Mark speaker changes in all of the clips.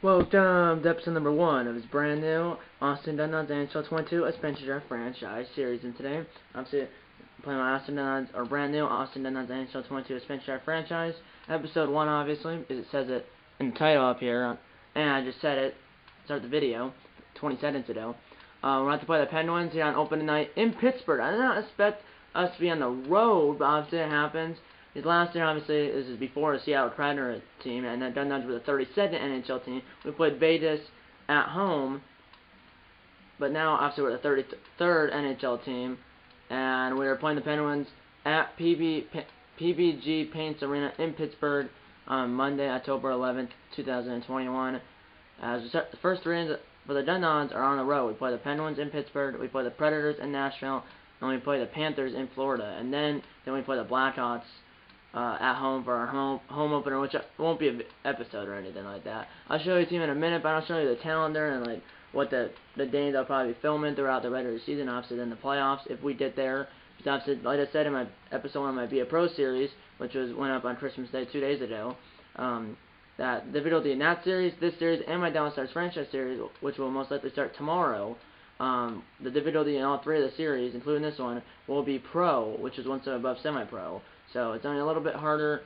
Speaker 1: Welcome to episode number 1 of his brand new Austin GUNDOGS NHL 22 Expansion Draft Franchise Series. And today, I'm playing my Austin GUNDOGS, or brand new Austin GUNDOGS NHL 22 Expansion Draft Franchise. Episode 1, obviously, because it says it in the title up here, and I just said it, start the video, 20 seconds ago. We're about to play the Penguins here on opening night in Pittsburgh. I did not expect us to be on the road, but obviously it happens. His last year, obviously, this is before the Seattle Kraken team, and that GUNDOGS were the 32nd NHL team. We played Vegas at home, but now, obviously, we're the 33rd NHL team, and we are playing the Penguins at PPG Paints Arena in Pittsburgh on Monday, October 11th, 2021. As we start, the first three games for the GUNDOGS are on the road. We play the Penguins in Pittsburgh, we play the Predators in Nashville, and we play the Panthers in Florida, and then we play the Blackhawks at home for our home opener, which won't be an episode or anything like that. I'll show you the team in a minute, but I'll show you the calendar and like what the games I'll probably be filming throughout the regular season, obviously then the playoffs if we get there. Because obviously, like I said in my episode 1 of my Be a Pro series, which went up on Christmas Day 2 days ago, that the video in that series, this series, and my Dallas Stars franchise series, which will most likely start tomorrow, the difficulty in all three of the series, including this one, will be Pro, which is one step above Semi-Pro. So it's only a little bit harder.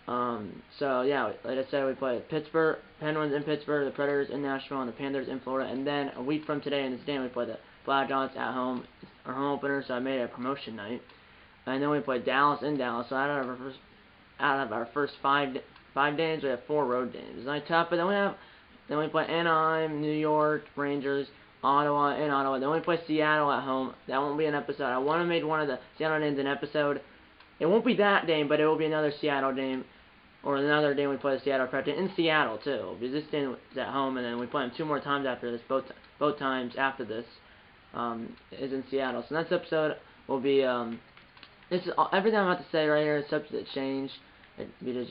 Speaker 1: So yeah, like I said, we play Pittsburgh, Penguins in Pittsburgh, the Predators in Nashville, and the Panthers in Florida. And then a week from today in this game, we play the Blackhawks at home, our home opener. So I made it a promotion night. And then we play Dallas in Dallas. So out of our first five games, we have 4 road games. It's not tough, but then we play Anaheim, New York, Rangers, Ottawa, in Ottawa. Then we play Seattle at home. That won't be an episode. I want to make one of the Seattle games an episode. It won't be that game, but it will be another Seattle game, or another game we play the Seattle Kraken in Seattle too. Because this game is at home, and then we play them 2 more times after this. Both times after this is in Seattle. So next episode will be this is everything I'm about to say right here is subject to change. Because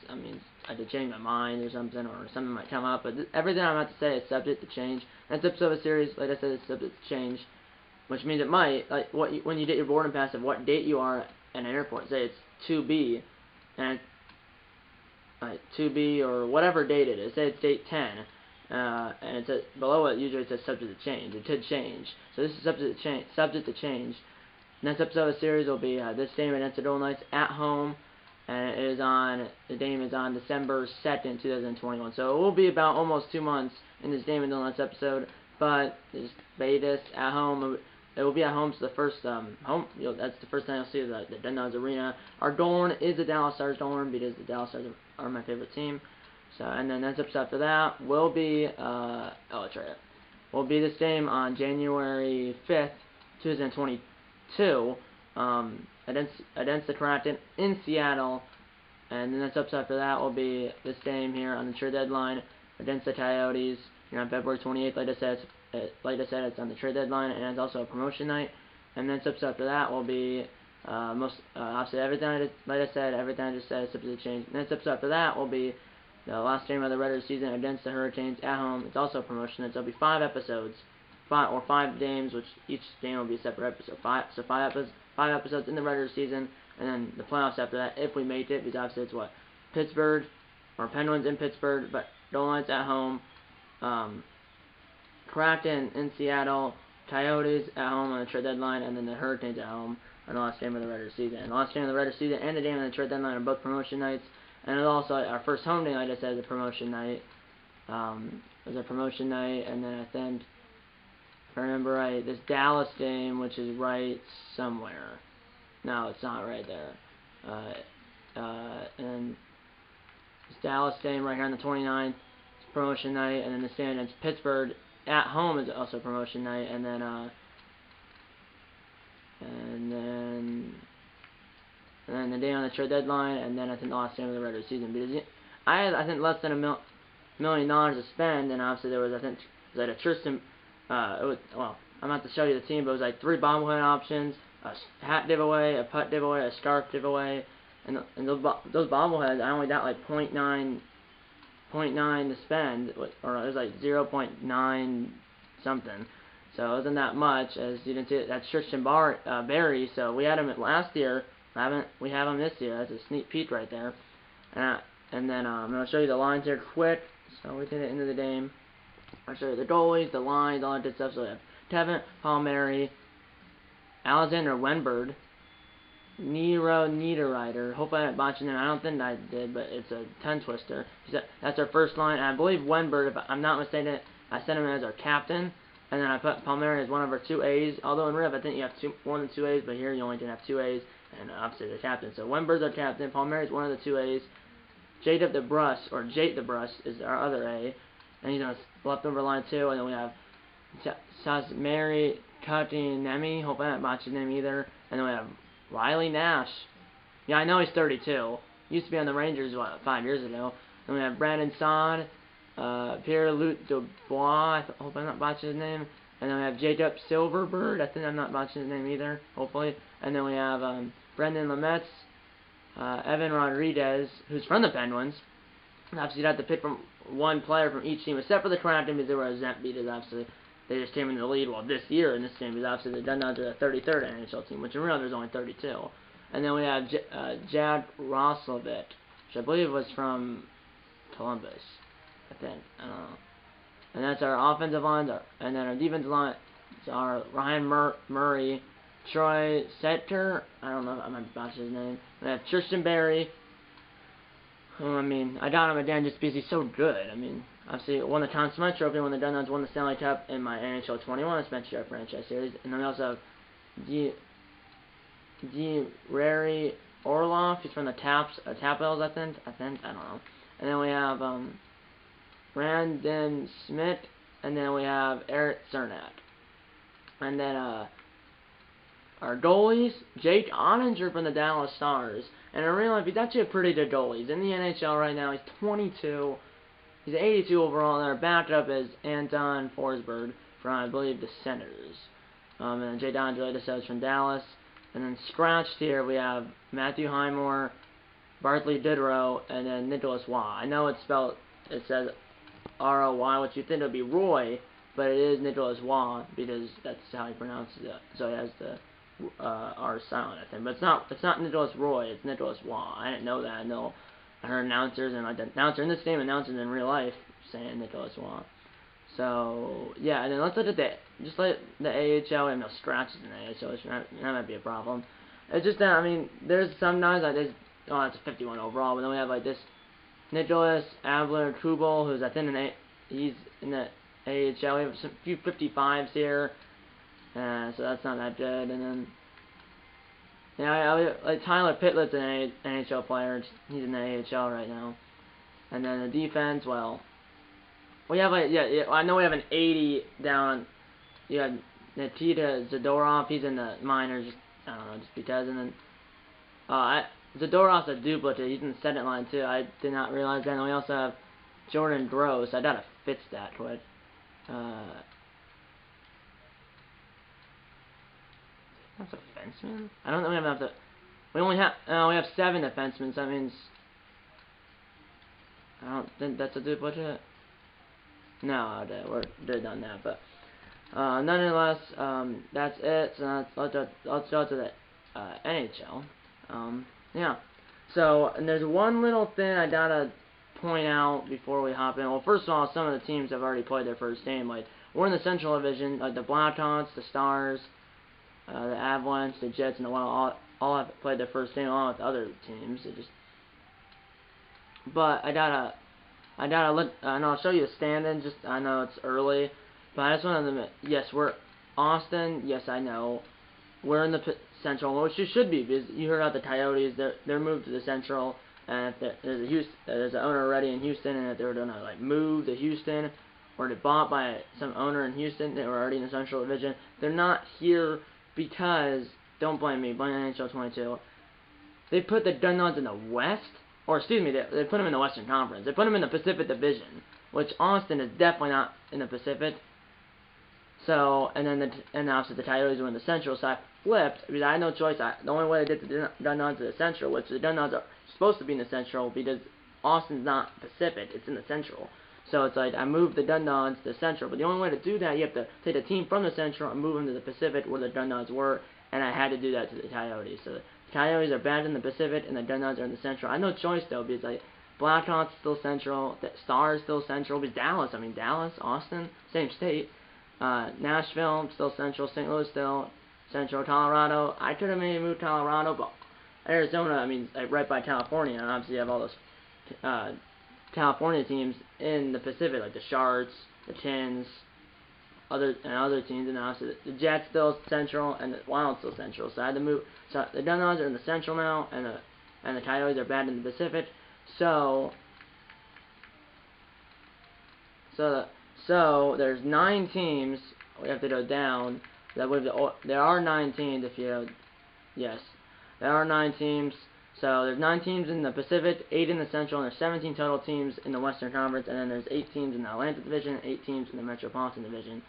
Speaker 1: I mean I could change my mind or something might come up. But everything I'm about to say is subject to change. Next episode of the series, like I said, is subject to change, which means it might when you get your boarding pass of what date you are at an airport, say it's 2B, and 2B or whatever date it is, say it's date 10, and it's below it usually it says subject to change. It could change, so this is subject to change. Next episode of the series will be this game against the Golden Knights at home, and the game is on December 2nd, 2021. So it will be about almost 2 months in this game until the next episode, but it's Vegas at home. It will be at home, so the first that's the first time you'll see the GUNDOGS Arena. Our goal is the Dallas Stars goal because the Dallas Stars are my favorite team. So, and then next episode after that will be will be this game on January 5th, 2022, against the Kraken in Seattle. And the next episode after that will be this game here on the trade deadline against the Coyotes here on February 28th. Like I said, it's on the trade deadline, and it's also a promotion night. And then episode after that will be obviously everything everything I just said is subject to change. Next episode after that will be the last game of the regular season against the Hurricanes at home. It's also a promotion night, so it'll be 5 episodes, 5 games, which each game will be a separate episode. 5 episodes in the regular season, and then the playoffs after that if we make it, because obviously it's what Pittsburgh or Penguins in Pittsburgh, but Golden Knights at home. Kraken in Seattle, Coyotes at home on the trade deadline, and then the Hurricanes at home on the last game of the regular season. And the last game of the regular season and the game of the trade deadline are both promotion nights. And it's also our first home game, like I said, is a promotion night. It was a promotion night, and then I think, if I remember right, this Dallas game, which is right somewhere. No, it's not right there. And this Dallas game right here on the 29th, it's promotion night, and then the game against Pittsburgh at home is also promotion night, and then the day on the trade deadline, and then I think the last game of the regular season. Because I had, I think, less than $1 million to spend, and obviously there was, I think, it was like a Tristan. Well, I'm about to show you the team, but it was like 3 bobblehead options, a hat giveaway, a putt giveaway, a scarf giveaway, and those bobbleheads I only got like 0.9 to spend, or it was like 0.9 something. So it wasn't that much, as you can see. That's Tristan Barry. So we had him last year. We have him this year. That's a sneak peek right there. And then I'm going to show you the lines here quick. So we get into the game. I'll show you the goalies, the lines, all that good stuff. So we have Tevin, Palmieri, Alexander Wenberg, Nero Niederreiter. Hopefully I didn't botch his name. I don't think I did, but it's a 10 twister. That's our first line. And I believe Wenberg, if I'm not mistaken, I sent him as our captain. And then I put Palmieri as one of our 2 A's. Although in real life I think you have more than 2 A's, but here you only can have 2 A's. And obviously the captain. So Wenberg's our captain. Palmieri is one of the 2 A's. Jade DeBrus is our other A. And he's on the leftover line too. And then we have Sasmari Katinemi. Hope I didn't botch his name either. And then we have Riley Nash. Yeah, I know he's 32. Used to be on the Rangers, 5 years ago. And we have Brandon Saad, Pierre-Luc Dubois. I hope I'm not botching his name. And then we have Jacob Silverberg. I think I'm not botching his name either, hopefully. And then we have Brendan Lemetz, Evan Rodriguez, who's from the Penguins. And obviously, you'd have to pick from one player from each team, except for the Kraken, because they were exempt because obviously they just came in the lead. Well, this year in this game, because obviously the GUNDOGS are the 33rd NHL team, which in real there's only 32. And then we have Jad Roslovic, which I believe was from Columbus, I think. I don't know. And that's our offensive lines, and then our defensive line are Ryan Murray, Troy Setter. I don't know if I'm going to botch his name. We have Tristan Berry. I mean, I got him again just because he's so good. I mean, obviously won the Conn Smythe Trophy when the GUNDOGS won the Stanley Cup in my NHL 21 Adventure franchise series. And then we also have Rary Orlov. He's from the Tapels, I think. I don't know. And then we have Brandon Smith, and then we have Eric Cernak. And then our goalies, Jake Ottinger from the Dallas Stars. And in real life, he's actually a pretty good goalie. He's in the NHL right now. He's 22. He's 82 overall. And our backup is Anton Forsberg from, I believe, the Senators. And then Jake Ottinger, like I said, is from Dallas. And then scratched here, we have Matthew Highmore, Bartley Diderot, and then Nicholas Waugh. I know it's spelled, it says R-O-Y, which you think it would be Roy, but it is Nicholas Waugh, because that's how he pronounces it. So he has the R silent, I think. But it's not Nicholas Roy, it's Nicholas Waugh. I didn't know that. I heard announcers, and like the announcer in this game, announcers in real life, saying Nicholas Waugh. So, yeah, and then let's look at just like the AHL, and no scratches in the AHL, that might be a problem. It's just that, I mean, there's sometimes, like this, oh, that's a 51 overall, but then we have, like, this Nicholas Abler-Kubel, who's, I think, he's in the AHL. We have a few 55s here, so that's not that good, and then, yeah, like, Tyler Pitlett's an NHL player. He's in the AHL right now. And then the defense, well, we have, like, yeah, I know we have an 80 down. You had Nikita Zadorov. He's in the minors, I don't know, just because. And then Zadorov's a duplicate. He's in the second line, too. I did not realize that. And we also have Jordan Gross. I gotta fix that quick. That's a defenseman? I don't know. We have enough to. We only have. We have 7 defensemen. So that means. I don't think that's a duplicate. No, we're done that. But nonetheless, that's it. So let's go to the NHL. Yeah. So and there's one little thing I gotta point out before we hop in. Well, first of all, some of the teams have already played their first game. Like we're in the Central Division. Like the Blackhawks, the Stars, the Avalanche, the Jets, and the Wild all have played their first game along with other teams. But I gotta look, and I'll show you the standings. Just I know it's early, but I just want to admit, yes, we're Austin. Yes, I know we're in the Central, which you should be, because you heard about the Coyotes. They're moved to the Central, and if there's an owner already in Houston, and if they were gonna like move to Houston, or get bought by some owner in Houston, they were already in the Central Division. They're not here because, don't blame me, blame NHL 22. They put the GUNDOGS in the West. Or, excuse me, they put them in the Western Conference. They put them in the Pacific Division, which Austin is definitely not in the Pacific. So, and then obviously the Coyotes were in the Central, so I flipped, because I had no choice. The only way I did the GUNDOGS to the Central, which the GUNDOGS are supposed to be in the Central, because Austin's not Pacific, it's in the Central. So it's like, I moved the GUNDOGS to the Central, but the only way to do that, you have to take a team from the Central and move them to the Pacific, where the GUNDOGS were, and I had to do that to the Coyotes. So the Coyotes are bad in the Pacific, and the GUNDOGS are in the Central. I had no choice, though, because Blackhawks still Central. The Stars still Central. But Dallas, Austin, same state. Nashville still Central. St. Louis still Central. Colorado, I could have maybe moved Colorado, but Arizona, like right by California, and obviously you have all those California teams in the Pacific, like the Sharks, the Tins, other teams, and obviously the Jets still Central, and the Wild still Central. So I had to move. So the GUNDOGS are in the Central now, and the Coyotes are bad in the Pacific. So there's 9 teams. We have to go down. There are 9 teams. Yes, there are 9 teams. So there's 9 teams in the Pacific, 8 in the Central, and there's 17 total teams in the Western Conference, and then there's 8 teams in the Atlantic Division, 8 teams in the Metropolitan Division.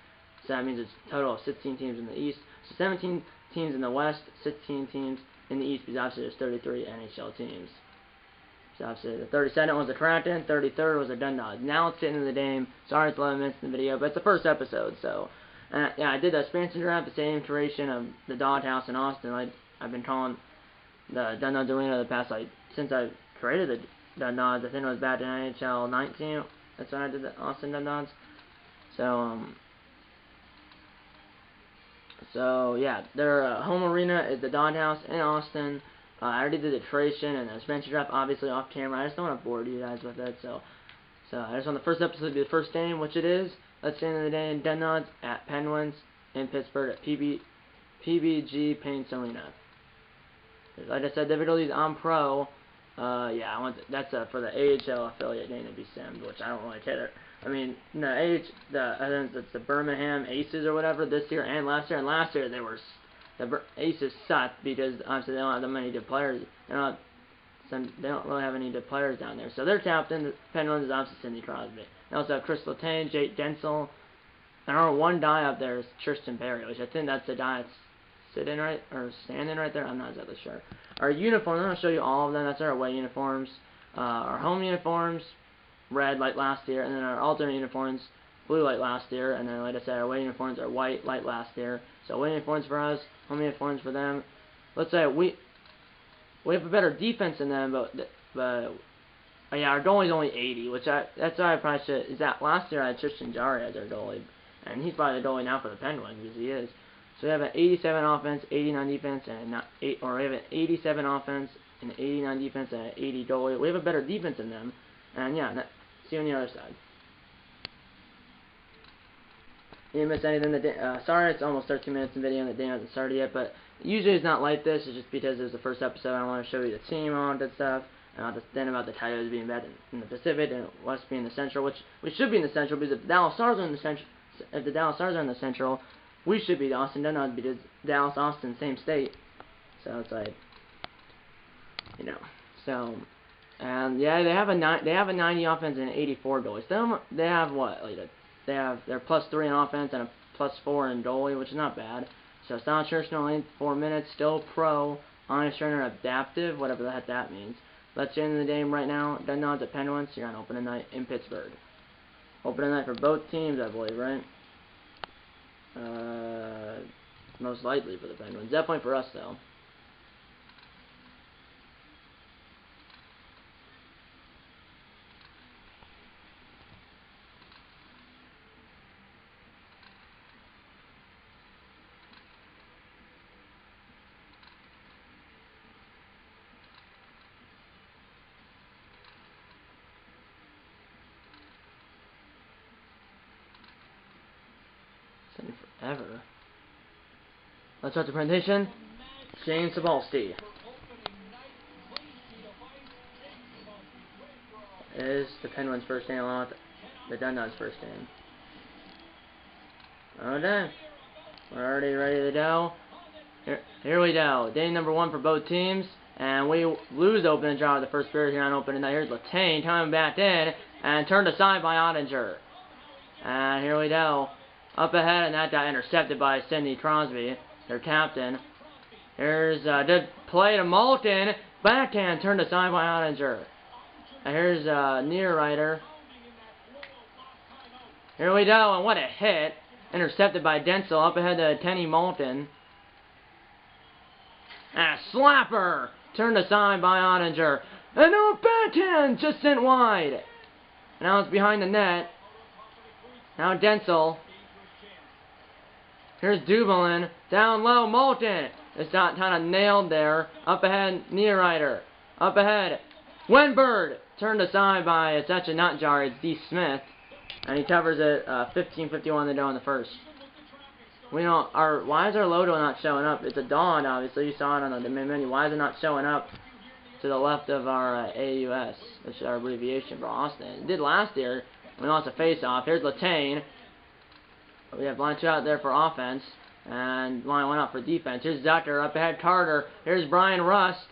Speaker 1: So that means it's a total of 16 teams in the East. So 17 teams in the West, 16 teams in the East, because obviously there's 33 NHL teams. So obviously the 32nd was the Kraken, 33rd was the GUNDOGS. Now let's get into the game. Sorry it's 11 minutes in the video, but it's the first episode, so. Yeah, I did the expansion draft, the same iteration of the Doghouse in Austin. I've been calling the GUNDOGS Arena the past, since I created the GUNDOGS. I think it was back in NHL 19. That's when I did the Austin GUNDOGS. So yeah, their home arena is the Doghouse in Austin. I already did the iteration and the expansion draft, obviously off camera. I just don't want to bore you guys with it, so I just want the first episode to be the first game, which it is. Let's get into the day in GUNDOGS at Penguins in Pittsburgh at PBG Paints Arena. Like I said, difficulties on pro. Yeah, that's for the AHL affiliate game to be simmed, which I don't really care. I mean, I think it's the Birmingham Aces or whatever this year and last year. And last year the Aces sucked because obviously they don't have that many good players. They don't really have any good players down there. So their captain, the Penguins, is obviously Sidney Crosby. They also have Chris Letang, Jake Gensel. And our one guy up there is Tristan Berry, which I think that's the guy that's standing right there. I'm not exactly sure. Our uniforms, I'm going to show you all of them. That's our away uniforms. Our home uniforms, red like last year, and then our alternate uniforms, blue like last year, and then like I said, our away uniforms are white like last year. So away uniforms for us, home uniforms for them. Let's say we have a better defense than them, but yeah, our goalie's only 80, that's why I probably should. Is that last year I had Tristan Jarry as our goalie, and he's probably the goalie now for the Penguins because he is. So we have an 87 offense, 89 defense, and we have an 87 offense, an 89 defense, and an 80 goalie. We have a better defense than them, and yeah, see you on the other side. You didn't miss anything. Sorry, it's almost 13 minutes in video and the game hasn't started yet, but usually it's not like this. It's just because it's the first episode. I want to show you the team and all that stuff, and then about the Coyotes being bad in the Pacific and West being the Central, which we should be in the Central because if the Dallas Stars are in the Central, we should be the Austin GUNDOGS because Dallas, Austin, same state. So it's like, So, and yeah, they have a 90 offense and an 84 goalie. They have what? They're +3 in offense and a +4 in goalie, which is not bad. So Stan Church only 4 minutes, still pro, honest runner, adaptive, whatever the heck that means. Let's get into the game right now. GUNDOGS at Penguins. You're on opening night in Pittsburgh. Opening night for both teams, I believe, right? Most likely for the Penguins. Definitely for us, though. Forever. Let's start the presentation. Shane Sabalski is the Penguins' first game along with the GUNDOGS' first game. Okay. We're already ready to go. Here we go. Day number 1 for both teams. And we lose opening draw of the first period here on opening night. Here's Letang coming back in and turned aside by Ottinger. And here we go. Up ahead, and that got intercepted by Sidney Crosby, their captain. Here's a good play to Malkin. Backhand turned aside by Ottinger. And here's Niederreiter. Here we go, and what a hit. Intercepted by Gensel. Up ahead to Kenny Malkin. And a slapper turned aside by Ottinger. And now a backhand just sent wide. Now it's behind the net. Now Densel. Here's Dumoulin. Down low, Moulton. It's not kind of nailed there. Up ahead, Niederreiter. Up ahead, Wenberg. Turned aside by, it's actually not Jari, it's D. Smith. And he covers it 15:51 to go in the first. We don't, why is our logo not showing up? It's a Dawn, obviously. You saw it on the main menu. Why is it not showing up to the left of our AUS, which is our abbreviation for Austin? It did last year. We lost a face-off. Here's Latane. We have line 2 out there for offense. And line 1 out for defense. Here's Zucker. Up ahead, Carter. Here's Brian Rust.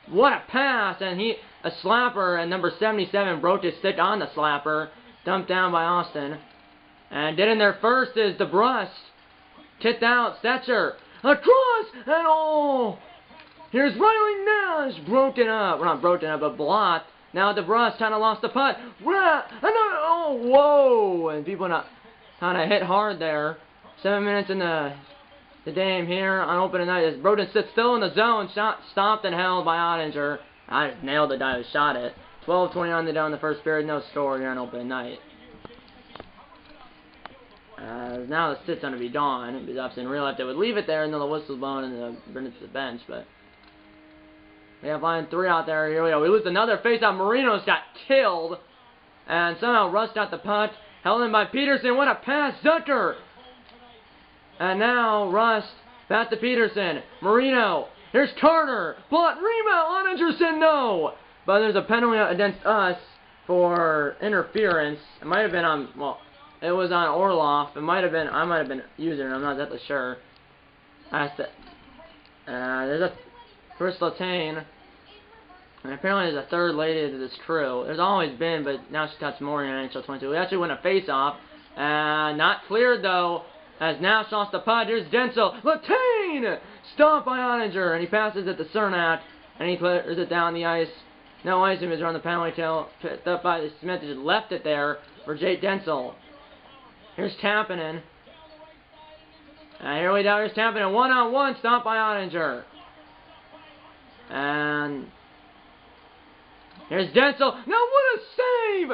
Speaker 1: What a pass! And a slapper, and number 77 broke his stick on the slapper. Dumped down by Austin. And getting there first is DeBrusque. Kicked out, Stetcher. Across! And oh! Here's Riley Nash. Broken up. Well, not broken up, but blocked. Now DeBrusque kind of lost the putt. Oh, whoa! And people kind of hit hard there. 7 minutes in the game here on opening night. As Broden sits still in the zone. Stopped and held by Ottinger. I just nailed the guy who shot it. 12:29 to down in the first period. No score here on opening night. Now the sit's going to be gone. Because obviously in real life they would leave it there until the whistle's blown and bring it to the bench. But we have line 3 out there. Here we go. We lose another face-off. Marino's got killed. And somehow Rust got the punt. Held in by Peterson. What a pass. Zucker. And now Rust. Back to Peterson. Marino. Here's Carter. Blocked. Rebound. Ottinger said no. But there's a penalty against us for interference. It might have been on, well, it was on Orloff. It might have been, I might have been using it. I'm not exactly sure. There's a first Latane. And apparently there's a third lady to this crew. There's always been, but now she cuts more in NHL 22. We actually win a face-off. Not cleared, though, as Nash lost the putt. Here's Densel. Latane! Stopped by Ottinger, and he passes it to Cernat, and he clears it down the ice. No icing is on the penalty kill. Picked up by Smith. Just left it there for Jake Densel. Here's Tampinen. And here we go. Here's Tampinen. One-on-one. Stopped by Ottinger. And here's Densel. Now what a save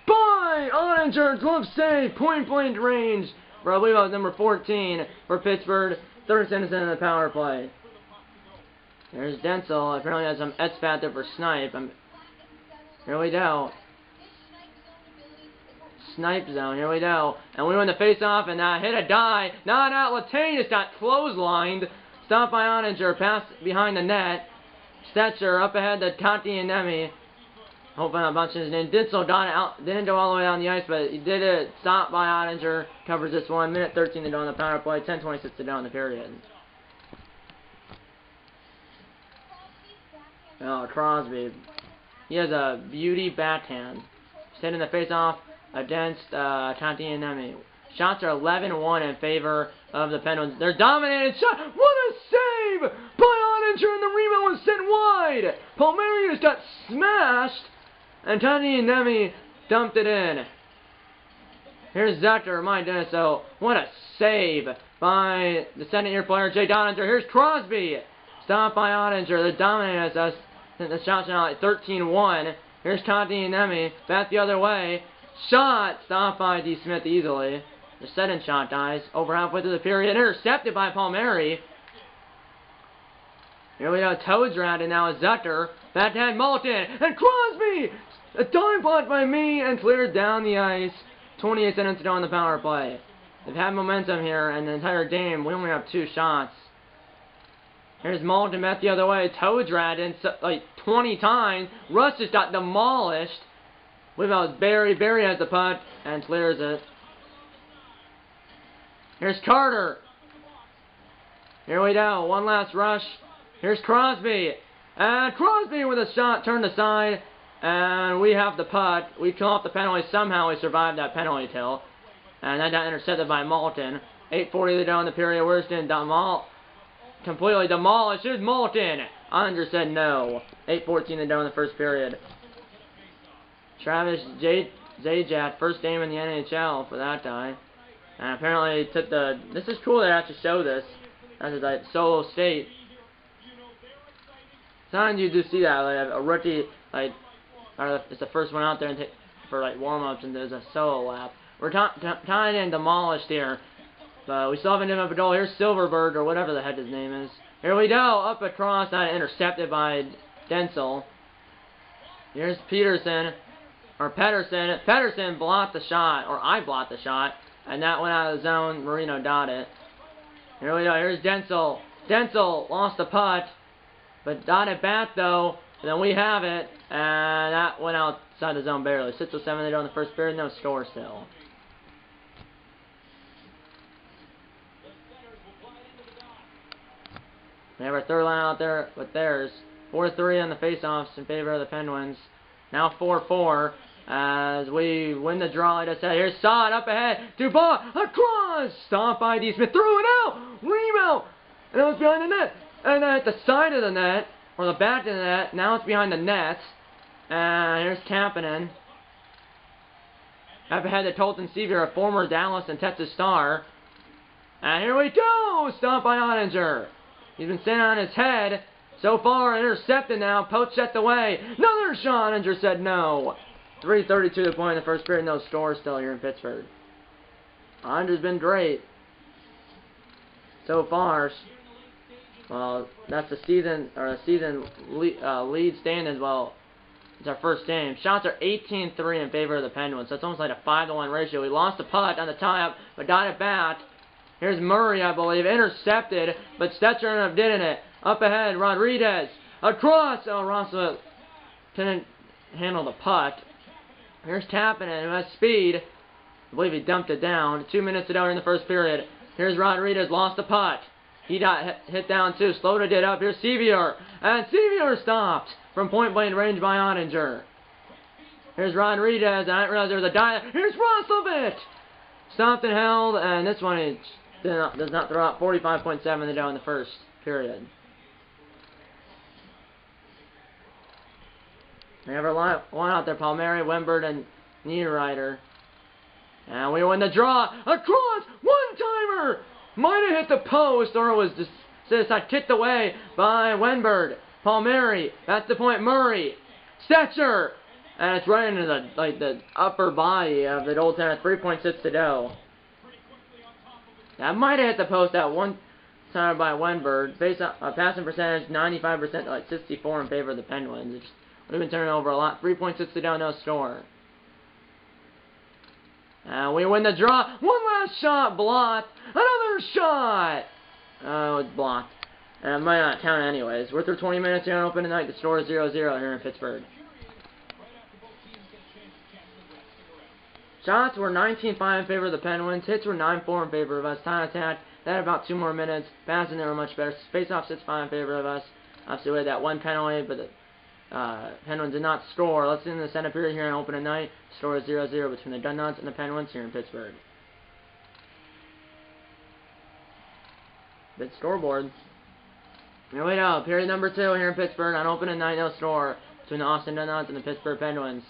Speaker 1: by Ottinger. Glove save. Point-blank range for, I believe it was number 14 for Pittsburgh. 30 seconds into the power play. There's Densel. Apparently has some X factor for Snipe. Here we go. Snipe zone. Here we go. And we win the face-off and hit a die. Not out. Latane just got clotheslined. Stopped by Ottinger. Pass behind the net. Stetcher up ahead to Conti and Nemi. Hoping I'm bunching his name. Densel got out. Didn't go all the way down the ice, but he did it. Stopped by Ottinger. Covers this one. Minute 13 to go on the power play. 10:26 to go in the period. Oh, Crosby. He has a beauty backhand. Setting the face-off against Conti and Nemi. Shots are 11-1 in favor of the Penguins. They're dominated. Shot. What a save by Ottinger, and the rebound was sent wide. Palmieri just got smashed, and Conti and Nemi dumped it in. Here's Zucker. My goodness, so what a save by the second-year player, Jay Ottinger. Here's Crosby. Stopped by Ottinger. They're dominating us. The shot's now at 13-1. Here's Conti and Nemi. Back the other way. Shot. Stopped by D. Smith easily. The second shot, guys. Over halfway through the period. Intercepted by Palmieri. Here we go. Toads round, and now Zucker. Backhand Moulton. And Crosby. A dime block by me and cleared down the ice. 28 seconds to go on the power play. They've had momentum here, and the entire game, we only have 2 shots. Here's Moulton back the other way. Toads ran in like 20 times. Russ just got demolished. We've got Barry. Barry has the punt and clears it. Here's Carter. Here we go. One last rush. Here's Crosby. And Crosby with a shot turned aside. And we have the putt. We kill off the penalty. Somehow we survived that penalty kill. And that got intercepted by Moulton. 8:40 to go in the period. Worston completely demolished. Here's Moulton. Andre said no. 8:14 to go in the first period. Travis Zajac, first game in the NHL for that guy. And apparently he took the... This is cool they have to show this. That's his like, solo state. Sometimes you do see that, like a rookie, like, it's the first one out there and for like warm-ups and there's a solo lap. We're tying in demolished here. But we still haven't done a goal. Here's Silverberg, or whatever the heck his name is. Here we go, up across, not intercepted by Denzel. Here's Peterson, or Pedersen. Pedersen blocked the shot, or I blocked the shot, and that went out of the zone. Marino got it. Here we go, here's Denzel. Denzel lost the putt, but got it back though. And then we have it, and that went outside the zone barely. 6-7 to go in the first period, no score still. We have our third line out there with theirs. 4-3 on the faceoffs in favor of the Penguins. Now 4-4 as we win the draw. Like I said, here's Sod up ahead. Dubois across. Stopped by D. Smith. Threw it out. Rebound. And it was behind the net. And then at the side of the net, or the back of the net. Now it's behind the net. And here's Kapanen. Up ahead to Tolton Sevier, a former Dallas and Texas star. And here we go. Stopped by Ottinger. He's been sitting on his head. So far, intercepted now. Poach set the way. Another shot. Ottinger said no. 3:32 to the point in the first period. No score still here in Pittsburgh. Ottinger's been great. So far. Well, that's the season, or the season lead standings. Well, it's our first game. Shots are 18-3 in favor of the Penguins. So it's almost like a 5-to-1 ratio. We lost the putt on the tie-up, but got it back. Here's Murray, I believe, intercepted, but Stetcher ended up getting it. Up ahead, Rodriguez. Across. Oh, Ross couldn't handle the putt. Here's Kapanen, who has speed. I believe he dumped it down. 2 minutes to go in the first period. Here's Rodriguez, lost the putt. He got hit down too. Slow to get up. Here's Sevier. And Sevier stopped from point-blank range by Ottinger. Here's Rodriguez. I didn't realize there was a dive. Here's Roslovic. Stopped and held, and this one is does not throw out. 45.7 to go in the first period. We have our line out there, Palmieri, Wembert, and Niederreiter. And we win the draw. Across! One-timer! Might have hit the post, or it was just kicked away by Wembert. Palmieri, that's the point. Murray. Stetcher! And it's right into the upper body of the goaltender. 3.6 to go. That might have hit the post at one time by Wembert. Passing percentage 95% to like 64 in favor of the Penguins. We've been turning over a lot. 3.6 to go, no score. And we win the draw. One last shot blocked. Another shot. Oh, it's blocked. And it might not count anyways. We're through 20 minutes here on open tonight. The score is 0-0 here in Pittsburgh. Shots were 19-5 in favor of the Penguins. Hits were 9-4 in favor of us. Time attack, they had about 2 more minutes. Passing, they were much better. Face-off 6-5 in favor of us. Obviously, we had that one penalty, but the Penguins did not score. Let's end the center period here on opening night. Score is 0-0 between the GUNDOGS and the Penguins here in Pittsburgh. Big scoreboard. Here we go. Period number 2 here in Pittsburgh on opening night. No score between the Austin GUNDOGS and the Pittsburgh Penguins.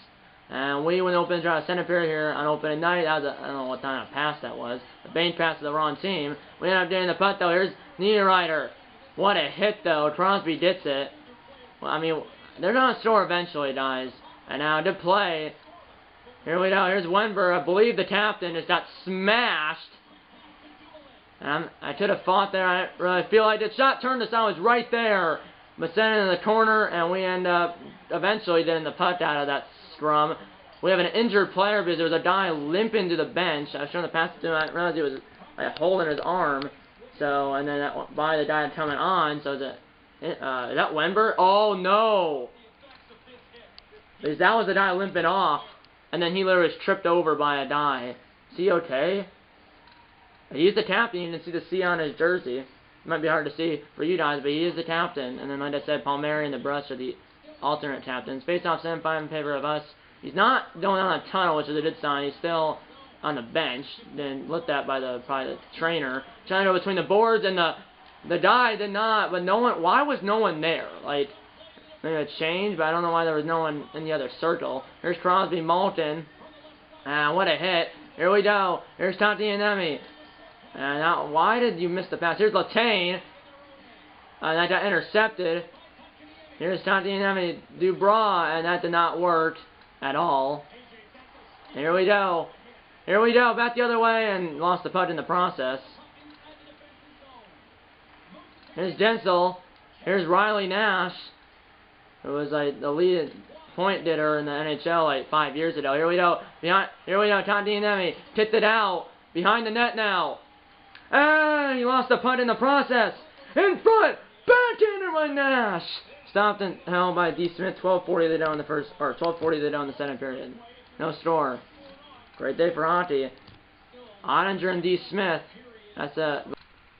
Speaker 1: And we went open draw center period here on opening night. That was I don't know what kind of pass that was. A bank pass to the wrong team. We ended up getting the putt though. Here's Niederreiter. What a hit though. Crosby gets it. Well, I mean, they're going to score eventually, guys. And now to play. Here we go. Here's Wembert. I believe the captain just got smashed. I could have fought there. I didn't really feel like the shot turned us out was right there. But sent it in the corner, and we end up eventually getting the putt out of that scrum. We have an injured player because there was a guy limping to the bench. I was trying to pass it to him. I realized he was like a hole in his arm. So, and then that by the guy coming on. So, is that Wembert? Oh, no. Because that was the guy limping off. And then he literally was tripped over by a guy. Is he okay? He's the captain. You can see the C on his jersey. It might be hard to see for you guys, but he is the captain. And then, like I said, Palmieri and the Brush are the alternate captains. Face-off 7-5 in favor of us. He's not going down a tunnel, which is a good sign. He's still on the bench. Then looked at by probably the trainer. Trying to go between the boards, and the guy did not. But no one. Why was no one there? Like, maybe it changed, but I don't know why there was no one in the other circle. Here's Crosby, Malkin. What a hit. Here we go. Here's Tantianemi. And now, why did you miss the pass? Here's Latane. That got intercepted. Here's Tatiana Dubras, and that did not work at all. Here we go. Here we go. Back the other way, and lost the puck in the process. Here's Denzel. Here's Riley Nash, who was like the lead point getter in the NHL like 5 years ago. Here we go. Here we go. Tatiana tipped it out. Behind the net now. And he lost the puck in the process. In front. Backhander by Nash. Stopped and held by D. Smith. 12:40 they down in the first, or 12:40 they down in the second period. No score. Great day for hockey. Ottinger and D. Smith.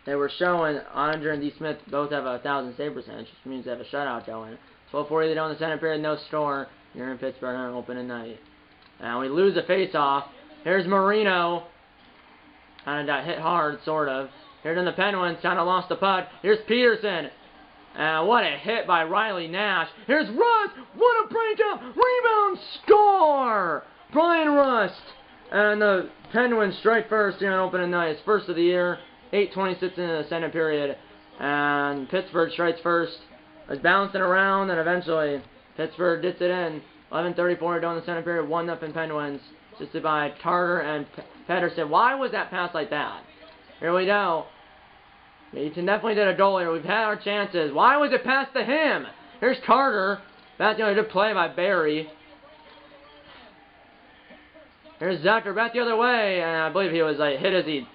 Speaker 1: They were showing Ottinger and D. Smith both have a 1,000 save percentage, which means they have a shutout going. 12:40 they down in the second period. No score. You're in Pittsburgh on opening night. And we lose a face-off. Here's Marino. Kind of got hit hard, sort of. Here's in the Penguins. Kind of lost the puck. Here's Peterson. What a hit by Riley Nash. Here's Rust. What a breakup. Rebound. Score. Brian Rust. And the Penguins strike first here on opening night. It's first of the year. 8:26 into the second period. And Pittsburgh strikes first. It's bouncing around, and eventually Pittsburgh gets it in. 11:34 down the second period. 1-0 Penguins. Assisted by Tarter and Pedersen. Why was that pass like that? Here we go. Eaton definitely did a goal here. We've had our chances. Why was it passed to him? Here's Carter. That's a good play by Barry. Here's Zucker back the other way. And I believe he was like hit as he...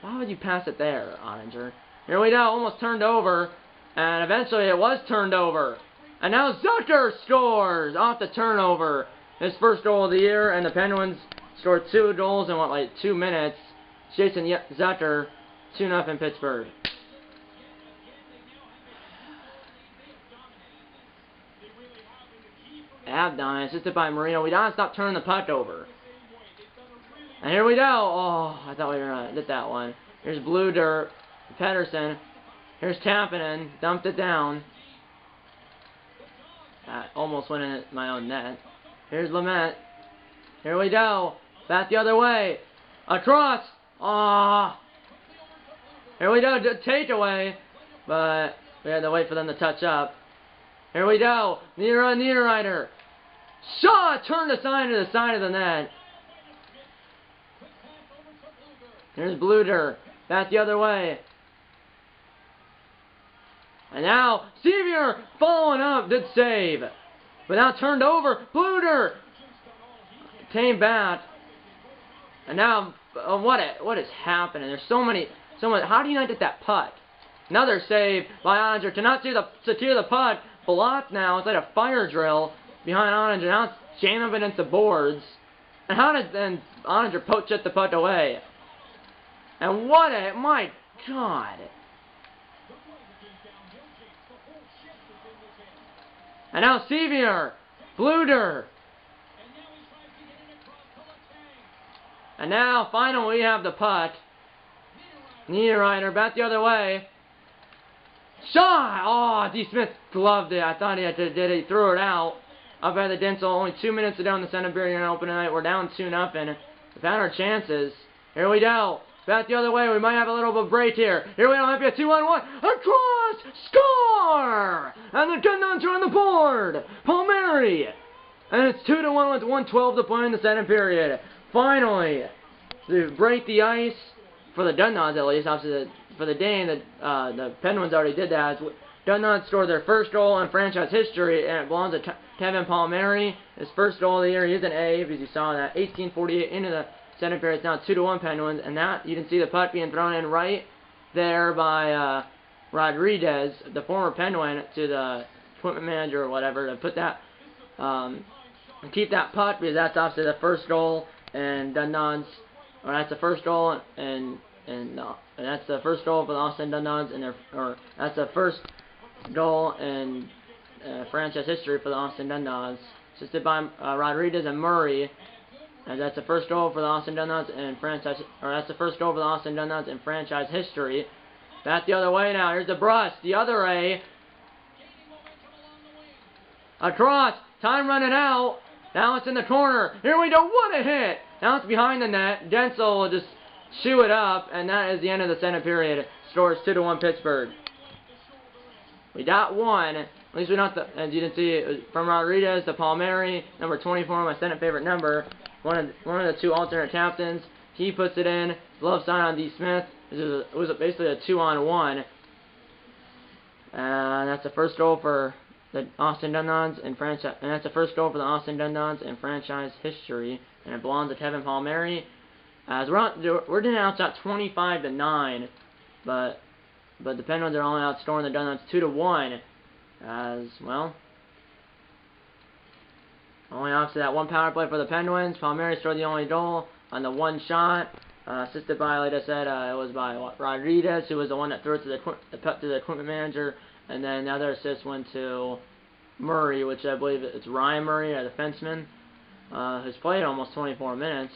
Speaker 1: Why would you pass it there, Ottinger? Here we go. Almost turned over. And eventually it was turned over. And now Zucker scores off the turnover. His first goal of the year, and the Penguins scored 2 goals in, what, like 2 minutes. Jason Zucker, 2-0 Pittsburgh. Abdon, assisted by Marino. We gotta stop turning the puck over. And here we go. Oh, I thought we were gonna get that one. Here's Bluder, Pedersen. Here's Kapanen, dumped it down. Almost went in my own net. Here's Lamette. Here we go. Back the other way. Across. Ah. Here we go. Takeaway. But we had to wait for them to touch up. Here we go. Niederreiter. Shaw turned aside to the side of the net. Here's Bluder. Back the other way. And now, Sevier following up, did save. But now turned over, Bluder came back. And now, what is happening? There's so much, how do you not get that puck? Another save by Ottinger to not secure the puck. Blocked now, it's like a fire drill behind Ottinger. Now it's jamming up against the boards. And how did then Ottinger poach the puck away? And my God. And now Sevier, Bluder. And now, finally, we have the puck. Niederreiter back the other way. Shot! Oh, D. Smith gloved it. I thought he did it. He threw it out. Up by the Denzel. Only 2 minutes to go in the center period and open tonight. We're down 2-0. We've had our chances. Here we go. Back the other way. We might have a little bit of break here. Here we go. Might be a 2-on-1. Across! Score! And the GUNDOGS are on the board. Palmieri. And it's 2-1 with 1:12 to play in the second period. Finally, to break the ice for the GUNDOGS at least. Obviously, for the Dane, the Penguins already did that. GUNDOGS scored their first goal in franchise history, and it belongs to Kevin Palmieri. His first goal of the year. He's an A, because you saw that. 18:48 into the second period. It's now 2-1 Penguins, and that you can see the puck being thrown in right there by Rodriguez, the former Penguin, to the equipment manager or whatever, to put that, keep that puck, because that's obviously the first goal, and GUNDOGS, or that's the first goal, and that's the first goal for the Austin GUNDOGS, or that's the first goal in franchise history for the Austin GUNDOGS, assisted by Rodriguez and Murray. And that's the first goal for the Austin GUNDOGS in franchise, or that's the first goal for the Austin GUNDOGS in franchise history. Back the other way now. Here's the Brust, the other A. Across. Time running out. Now it's in the corner. Here we go. What a hit. Now it's behind the net. Denzel will just chew it up, and that is the end of the second period. Scores 2-1 Pittsburgh. We got one. least we don't have to, as you can see, it was from Rodriguez to Palmieri, number 24, my second favorite number. One of the two alternate captains. He puts it in. Glove sign on D. Smith. It was basically a 2-on-1. And that's the first goal for the Austin Dundons in franchise, and that's the first goal for the Austin Dundons in franchise history, and it belongs to Kevin Palmieri. As we're doing outshot 25-9, but the Penguins are only outscoring the Dundons 2-1. As well, only opposite that one power play for the Penguins. Palmieri scored the only goal on the one shot, assisted by, like I said, it was by Rodriguez, who was the one that threw it to the equipment manager, and then the other assist went to Murray, which I believe it's Ryan Murray, the defenseman, who's played almost 24 minutes.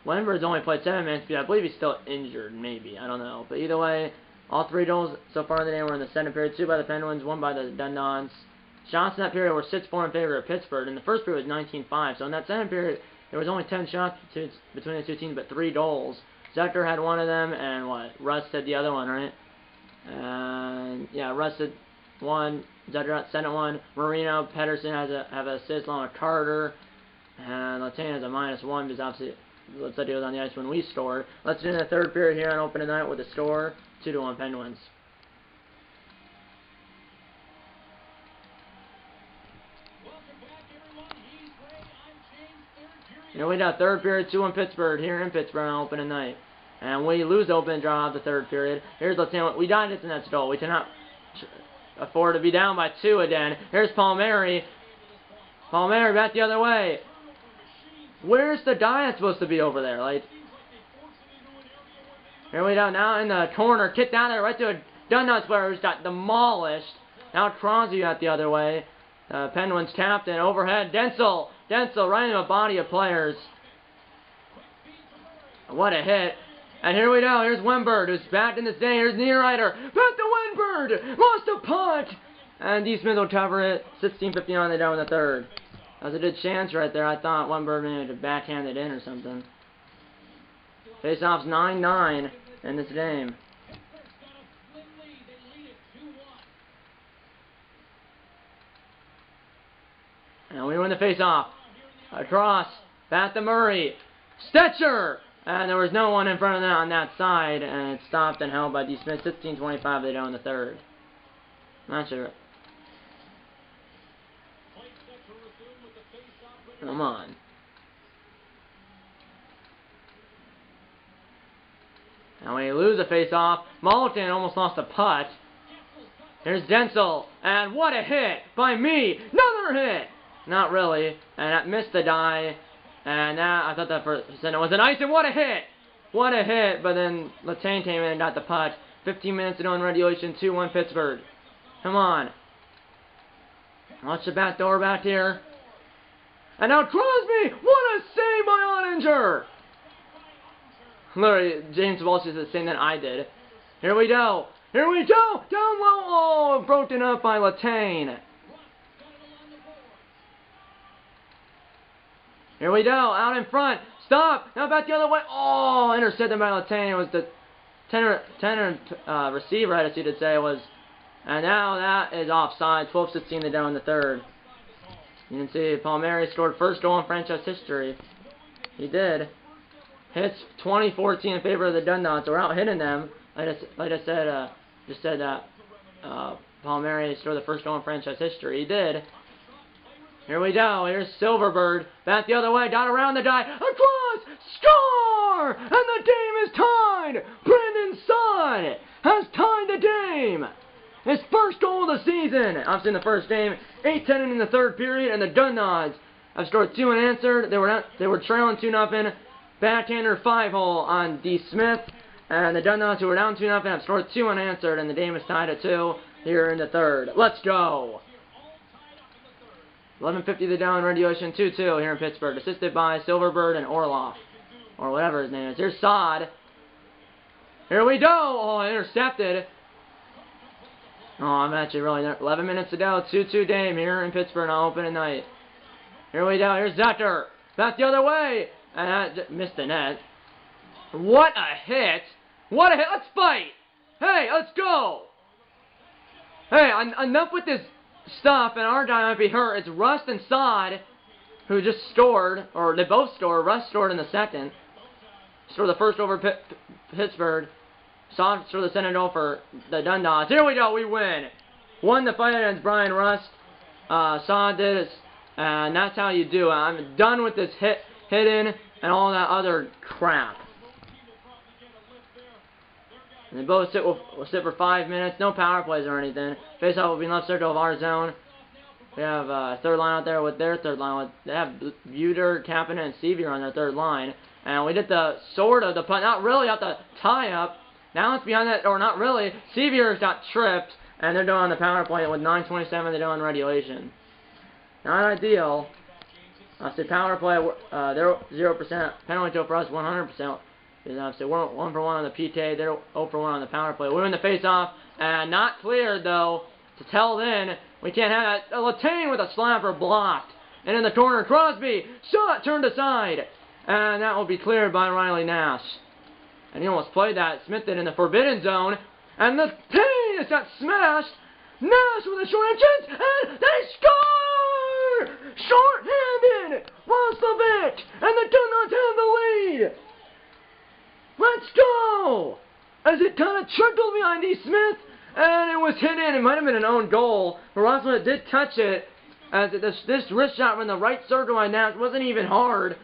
Speaker 1: Wenberg's only played 7 minutes, but I believe he's still injured, maybe, I don't know. But either way, all 3 goals so far in the day were in the second period, 2 by the Penguins, 1 by the Dundons. Shots in that period were 6-4 in favor of Pittsburgh, and the first period was 19-5. So in that second period, there was only 10 shots between the two teams, but 3 goals. Zecker had one of them, and Russ had the other one, right? And yeah, Russ had one, Zecker had second one. Marino, Pedersen have an assist along with Carter, and Latane has a -1 because obviously looks like he was on the ice when we scored. Let's do the third period here on opening night with a score. 2-1 Penguins. Here we got third period, 2-1 Pittsburgh here in Pittsburgh on opening night. And we lose the opening draw of the third period. Here's Latino. We got it in that goal. We cannot afford to be down by 2 again. Here's Palmieri. Palmieri back the other way. Where's the diet supposed to be over there? Like, here we go, now in the corner, kicked down there right to a Dundons player who's got demolished. Now Crosby got the other way. Penguins captain, overhead, Denzel right in the body of players. What a hit. And here we go, here's Wenberg, who's back in this day. Here's Niederreiter, back to Wenberg, lost a punt. And D. Smith will cover it, 16:59 they down in the third. That was a good chance right there. I thought Wenberg managed to backhand it in or something. Face-off's 9-9 in this game. And we win the face-off. Across. Back to Murray. Stetcher! And there was no one in front of that on that side. And it stopped and held by D. Smith. 16:25 they go in the third. Not sure. Come on. And when you lose a face-off, Malkin almost lost a putt. Here's Denzel, and what a hit by me! Another hit! Not really, and that missed the die. And that, I thought that for a second was an ice, and what a hit! What a hit! But then Latane came in and got the putt. 15 minutes to go in regulation, 2-1 Pittsburgh. Come on. Watch the back door back here. And now Crosby! What a save by Ottinger! Literally, James Walsh is the same that I did. Here we go. Here we go. Down low. Oh, broken up by Latane. Here we go. Out in front. Stop. Now back the other way. Oh, intercepted by Latane. It was the tenor receiver, I guess you could say it was. And now that is offside. 12-16 to down in the third. You can see Palmieri scored first goal in franchise history. He did. Hits 20-14 in favor of the Dundons. So we're out hitting them. Like I said, just said that Palmieri scored the first goal in franchise history. He did. Here we go. Here's Silverbird. Back the other way. Down around the die. Across. Score! And the game is tied. Brandon Saad has tied the game. His first goal of the season. Obviously in the first game. 8-10 in the third period. And the Dundons have scored 2 unanswered. They were trailing 2-0. Backhander 5-hole on D. Smith. And the Dundons, who were down 2-0, have scored 2 unanswered. And the game is tied at 2 here in the third. Let's go. 11:50 to down in regulation, 2-2 here in Pittsburgh. Assisted by Silverbird and Orloff. Or whatever his name is. Here's Saad. Here we go. Oh, intercepted. Oh, I'm actually really there. 11 minutes to go. 2-2 game here in Pittsburgh on opening night. Here we go. Here's Zetter. Back the other way. And that missed the net. What a hit. What a hit. Let's fight. Hey, let's go. Hey, enough with this stuff, and our guy might be hurt. It's Rust and Sod, who just scored, or they both scored. Rust scored in the second. Scored the first over Pittsburgh. Sod scored the second goal for the GUNDOGS. Here we go, we win. Won the fight against Brian Rust. Sod did it, and that's how you do it. I'm done with this hidden and all that other crap. And they both will sit for 5 minutes. No power plays or anything. Face-off will be in left circle of our zone. We have third line out there with their third line. They have Buter, Kapanen, and Sevier on their third line. And we did the sort of the punt, not really at the tie-up. Now it's behind that, or not really. Sevier's got tripped, and they're doing the power play with 9:27 to go in regulation. Not ideal. So power play, they're 0%. Penalty kill for us 100%. So we're 1 for 1 on the PK. They're 0 for 1 on the power play. We win the face-off, and not cleared though. To tell then, we can't have that. Latane with a slapper blocked, and in the corner, Crosby shot turned aside, and that will be cleared by Riley Nash. And he almost played that. Smith did in the forbidden zone, and Latane has got smashed. Nash with a short entrance, and they score! Short-handed, Roslovic, and the GUNDOGS have the lead. Let's go! As it kind of trickled behind D. Smith, and it was hit in. It might have been an own goal, but Roslovic did touch it. As this wrist shot from the right circle line now, it wasn't even hard.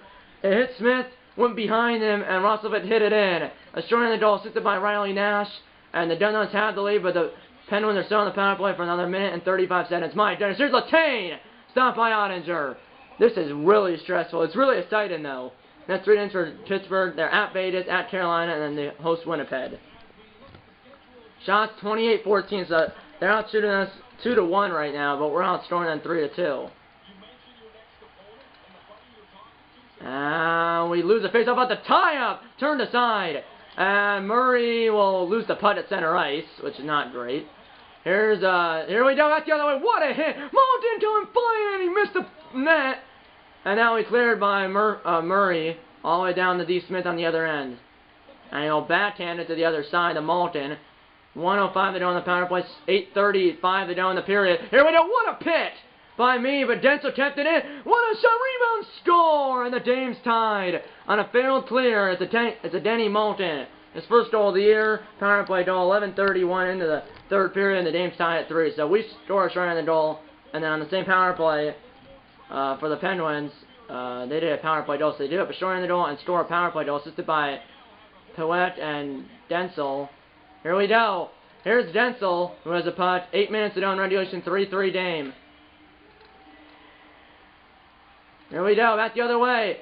Speaker 1: It hit Smith, went behind him, and Roslovic hit it in. A short in the goal, assisted by Riley Nash, and the GUNDOGS have the lead, but the Penguins are still on the power play for another minute and 35 seconds. My goodness, here's Latane! Stopped by Ottinger. This is really stressful. It's really exciting, though. That's 3 innings for Pittsburgh. They're at Vegas, at Carolina, and then they host Winnipeg. Shots 28-14, so they're out shooting us 2-1 right now, but we're outscoring them 3-2. And we lose the face-off at the tie-up, turned aside, and Murray will lose the putt at center ice, which is not great. Here we go, that's the other way. What a hit! Malton going flying, and he missed the net. And now he's cleared by Murray all the way down to D. Smith on the other end. And he'll backhand it to the other side to Malton. 1:05 to go on the power play. 8:35 to go in the period. Here we go. What a pitch by me, but Denzel kept it in. What a shot! Rebound score! And the Dames tied on a failed clear. It's a Denny Malton. His first goal of the year. Power play goal. 11:31 into the third period, and the Dames tie at 3. So we score a shot on the goal, and then on the same power play for the Penguins, they did a power play goal. So they do it, but short on the goal and score a power play goal, assisted by Poet and Denzel. Here we go. Here's Denzel, who has a putt. 8 minutes to go in regulation, 3-3 game. Here we go, back the other way.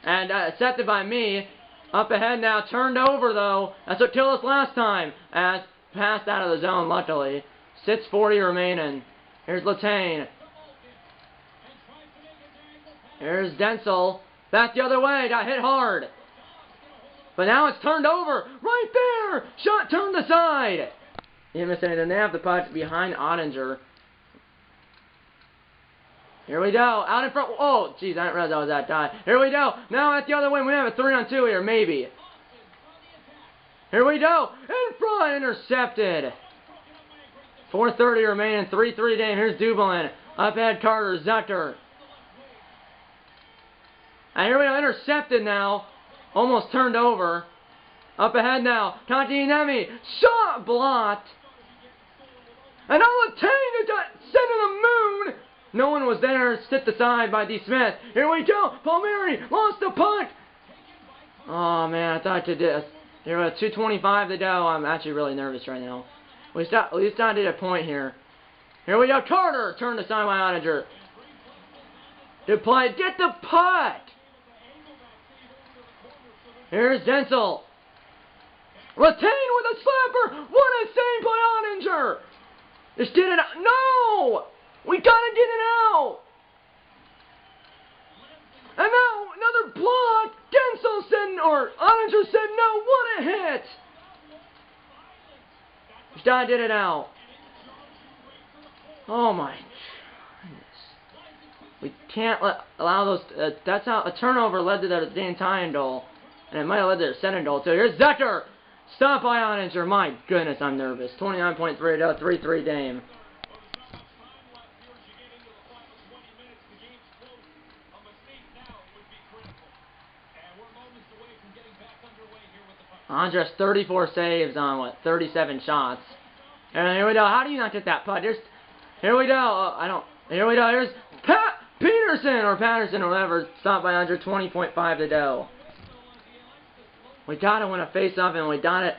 Speaker 1: And accepted by me. Up ahead now, turned over though. That's what killed us last time. As passed out of the zone, luckily. 6:40 remaining. Here's Latane. Here's Denzel. Back the other way, got hit hard. But now it's turned over. Right there! Shot turned aside. He didn't miss anything. They have the putt behind Ottinger. Here we go. Out in front. Oh, jeez, I didn't realize I was that guy. Here we go. Now at the other way. We have a 3-on-2 here, maybe. Here we go. In front. Intercepted. 4:30 remaining. 3-3 game. Here's Dublin. Up ahead, Carter. Zucker. And here we go. Intercepted now. Almost turned over. Up ahead now. Continemi. Shot blocked. And Latane got sent to the moon. No one was there. Tipped aside by D. Smith. Here we go. Palmieri lost the puck. Oh, man. I thought I could do this. Here we go. 2:25 to go. I'm actually really nervous right now. At least I did a point here. Here we go. Carter turned aside by Ottinger. Good play. Get the puck. Here's Denzel. Latane with a slapper. What a save by Ottinger. Just get it out. No! We gotta get it out. And now another block. Denzel said, or Ottinger said no. What a hit. Just gotta get it out. Oh my goodness. We can't allow those. That's how a turnover led to that Dan Tyne goal. And it might have led to a second goal, too. Here's Zucker. Stop by Ottinger. My goodness, I'm nervous. 29.3 to 3-3 game. Andres 34 saves on, what, 37 shots. And here we go. How do you not get that putt? Here we go. Here we go. Here's Peterson or Patterson or whatever. Stopped by Andre. 20.5 to go. We gotta win a face-off, and we gotta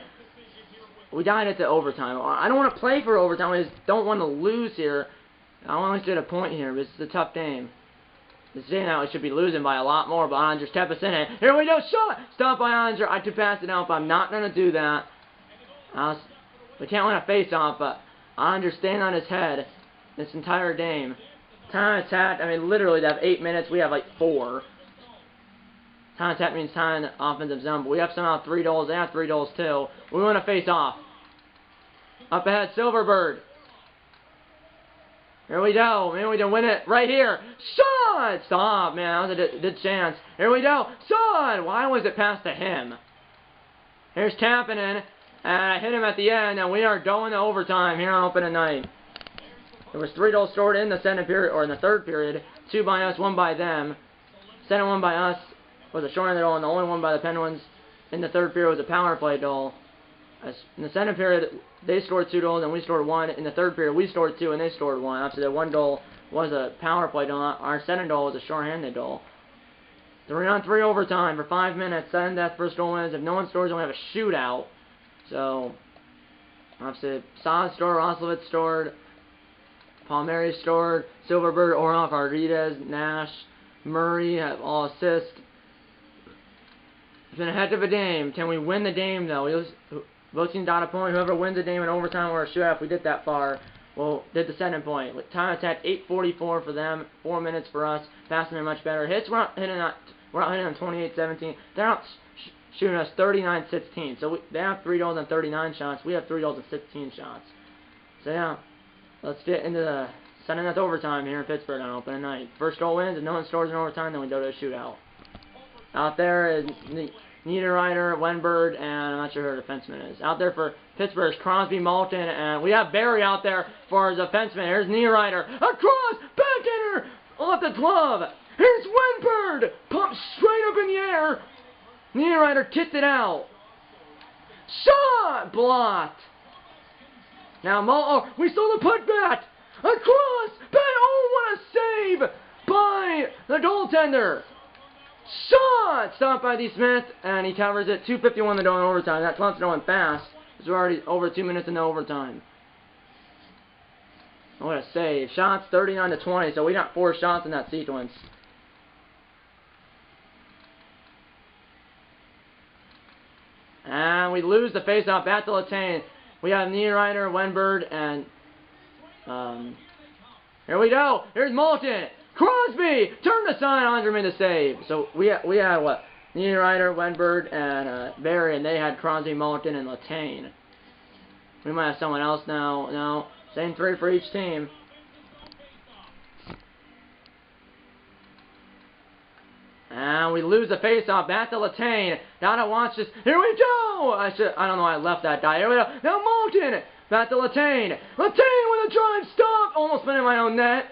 Speaker 1: get to overtime. I don't want to play for overtime. I just don't want to lose here. I want to get a point here. This is a tough game. This game now we should be losing by a lot more, but Andres kept us in it. Here we go. Shot! Stopped by Andres. I could pass it out, but I'm not gonna do that. We can't win a face-off, but Andres staying on his head this entire game. Time attack. I mean, literally, they have 8 minutes. We have like 4. Time attack means time offensive zone, but we have somehow 3 goals. They have 3 goals too. We want to face off. Up ahead, Silverbird. Here we go. Man, we can win it right here. Shot! Stop, man. That was a good chance. Here we go. Shot! Why was it passed to him? Here's Kapanen, and I hit him at the end, and we are going to overtime here on opening night. There was 3 goals scored in the second period, or in the third period. 2 by us, 1 by them. Second one by us was a short-handed goal, and the only one by the Penguins in the third period was a power play goal. In the second period, they scored 2 goals, and we scored 1. In the third period, we scored 2, and they scored 1. After that 1 goal was a power play goal. Our second goal was a short-handed goal. 3-on-3 overtime for 5 minutes. Sudden death, first goal wins. If no one scores, then we have a shootout. So, obviously, Saad scored, Roslovitz scored, Palmieri scored, Silverbird, Orloff, Arvidas, Nash, Murray have all assists. It's been a heck of a game. Can we win the game, though? Both teams got a point. Whoever wins the game in overtime or a shootout, if we get that far, well, did the second point. With time attack, 8:44 for them, 4 minutes for us. Passing them much better. Hits, we're out hitting them 28-17. They're out shooting us 39-16. So they have 3 goals and 39 shots. We have 3 goals and 16 shots. So yeah, let's get into the sending that to overtime here in Pittsburgh on opening night. First goal wins. If no one scores in overtime, then we go to a shootout. Out there is Niederreiter, Wenberg, and I'm not sure who the defenseman is. Out there for Pittsburgh is Crosby, Malton, and we have Barry out there for his defenseman. Here's Niederreiter. Across! Backhander! Off the glove! Here's Wenberg! Pumped straight up in the air! Niederreiter kicked it out. Shot! Blocked! Now, we stole the puck back! Across! Back! Oh, what a save by the goaltender! Shot! Stopped by D. Smith, and he covers it. 2:51 to go in overtime. That clock's going fast, because we're already over 2 minutes into overtime. What a save. Shots 39-20, so we got 4 shots in that sequence. And we lose the faceoff back to Latane. We have Niederreiter, Wenberg, and here we go. Here's Malton. Crosby! Turned aside, Andre made the save. So we had what? Niederreiter, Wenberg, and Barry, and they had Crosby, Malton, and Latane. We might have someone else now. No. Same 3 for each team. And we lose the face-off back to Latane. Gotta watch this. Here we go! I don't know why I left that guy. Here we go. Now Malton! Back to Latane. Latane with a drive stop! Almost been in my own net.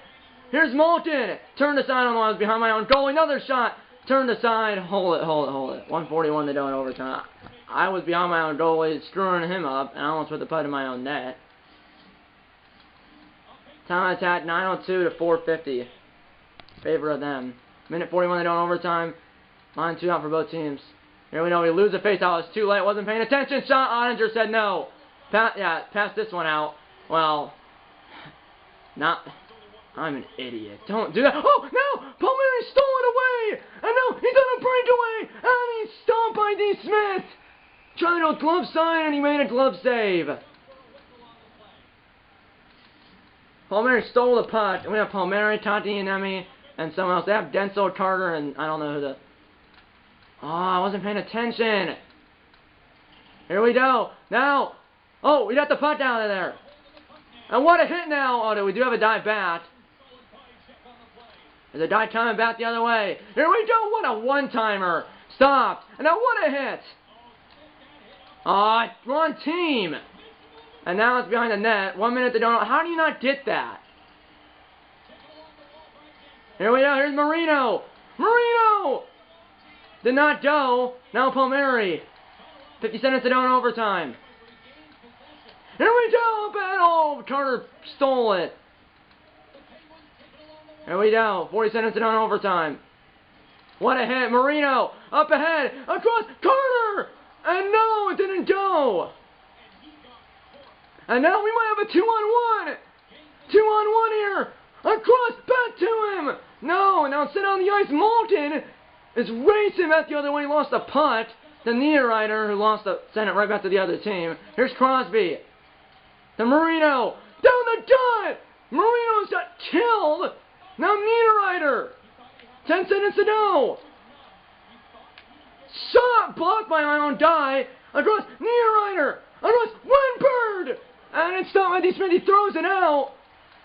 Speaker 1: Here's Malton. Turned aside on the line behind my own goal. Another shot. Turned aside. Hold it. 1:41 to go in overtime. I was behind my own goalie, screwing him up, and I almost put the puck in my own net. Time attack 9:02 to 4:50. Favor of them. Minute 41 to go in overtime. Line 2 out for both teams. Here we go. We lose the face-off. It's too late. Wasn't paying attention. Shot. Ottinger said no. Pass this one out. Well, not. I'm an idiot. Don't do that. Oh, no! Palmieri stole it away! And now he's on a breakaway! And he's stopped by D. Smith! Trying to go glove side, and he made a glove save. Palmieri stole the puck. And we have Palmieri, Tantianemi, and someone else. They have Denzel, Carter, and I don't know who the... Oh, I wasn't paying attention. Here we go. Now. Oh, we got the puck down there. And what a hit now. Oh, we do have a dive back. There's a dive coming back the other way. Here we go. What a one-timer. Stopped. And now what a hit. Oh, wrong team. And now it's behind the net. 1 minute to go. How do you not get that? Here we go. Here's Marino. Marino! Did not go. Now Palmieri. 50 seconds to go in overtime. Here we go, battle! Carter stole it. Here we go, 40 seconds to go in overtime. What a hit, Marino, up ahead, across, Carter! And no, it didn't go. And now we might have a 2-on-1. 2-on-1 here. Across, back to him. No, now sit on the ice. Malton is racing back the other way. He lost the putt. The Niederreiter, who sent it right back to the other team. Here's Crosby. To Marino. Down the dot. Marino's got killed. Now Niederreiter. 10 seconds to go. Shot blocked by my own die. Across Niederreiter. Across Winbird. And it's stopped by D. Smith. He throws it out.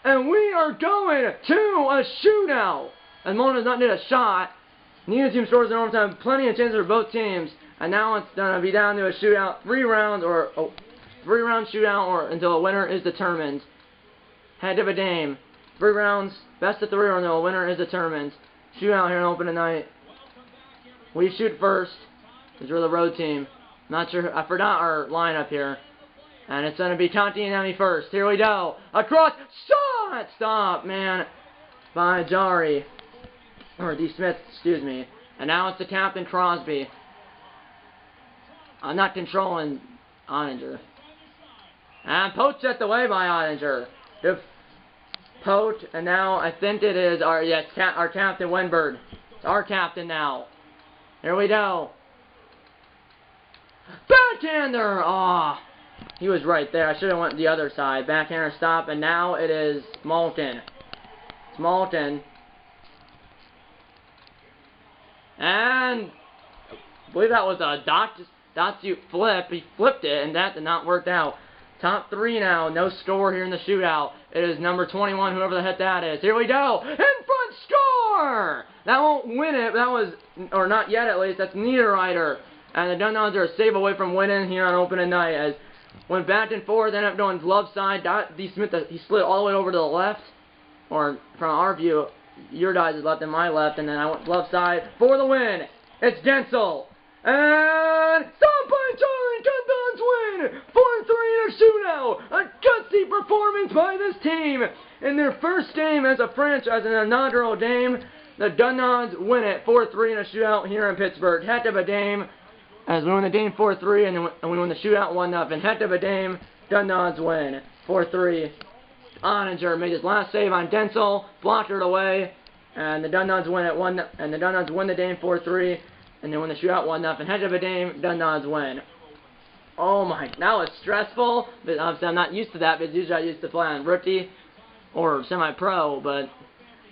Speaker 1: And we are going to a shootout. As Malton does not need a shot. Neither team scores in overtime. Plenty of chances for both teams. And now it's going to be down to a shootout. 3-round shootout or until a winner is determined. Head of a game. 3 rounds. Best of 3 or until a winner is determined. Shootout here in open tonight. We shoot first. Because we're the road team. Not sure. I forgot our lineup here. And it's going to be Conti and Emmy first. Here we go. Across. Shot! Stop, man. By Jari. Or D. Smith, excuse me. And now it's the captain, Crosby. I'm not controlling Ottinger. And Poach set the way by Ottinger. Poach, and now I think it is our captain, Winbird. It's our captain now. Here we go. Backhander! Aw. He was right there. I should have went the other side. Backhander stop, and now it is Malton. It's Malton. And I believe that was a Datsu flip. He flipped it, and that did not work out. Top 3 now. No score here in the shootout. It is number 21, whoever the heck that is. Here we go. In front, score! That won't win it. That was, or not yet at least. That's Niederreiter. And the Dundons are a save away from winning here on opening night. As went back and forth, ended up going glove side. D. Smith, he slid all the way over to the left. Or from our view, your guys' left and my left. And then I went glove side for the win. It's Gensel. And stop by Jari. Dundons win. 4-3 in a shootout. A gutsy performance by this team. In their first game as a franchise in an inaugural game, the Dundons win it 4-3 in a shootout here in Pittsburgh. Heck of a game. As we win the game 4-3 and we win the shootout 1-0. Heck of a game. Dundons win 4-3. Ottinger made his last save on Gensel, blocked it away, and the Dundons win it 1. And the Dundons win the game 4-3, and they win the shootout 1-0. Heck of a game. Dundons win. Oh my, that was stressful. But obviously I'm not used to that because usually I used to play on rookie or semi-pro, but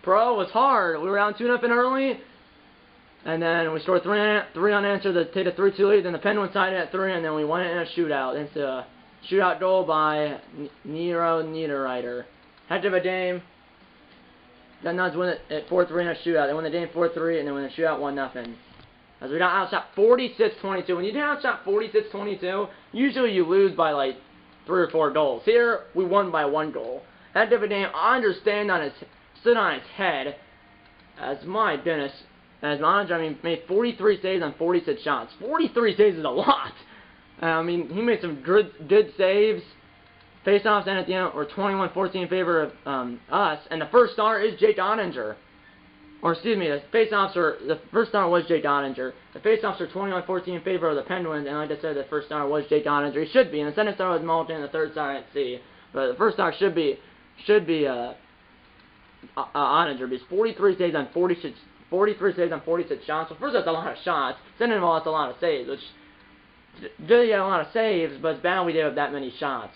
Speaker 1: pro was hard. We were down 2-0 early. And then we scored 3 unanswered to take a 3-2 lead. Then the Penguins tied it at 3, and then we won it in a shootout. It's a shootout goal by Niederreiter. Heck of a game. Dundons win it at 4-3 in a shootout. They win the game 4-3, and then win the shootout 1-0. As we got outshot 46-22. When you get outshot 46-22, usually you lose by like 3 or 4 goals. Here, we won by 1 goal. Heck of a game. I understand stood on his head. As my goodness. As Ottinger, made 43 saves on 46 shots. 43 saves is a lot. I mean, he made some good saves. Faceoffs and at the end were 21-14 in favor of us. And the first star is Jake Ottinger. Or excuse me, the first star was Jake Ottinger. The faceoffs are 21-14 in favor of the Penguins. And like I said, the first star was Jake Ottinger. He should be. And the second star was Malton. And the third star I didn't see. But the first star should be Ottinger. Because 43 saves on 46 shots. Well, first, that's a lot of shots. Second of all, that's a lot of saves, which did get a lot of saves, but it's bad we did have that many shots.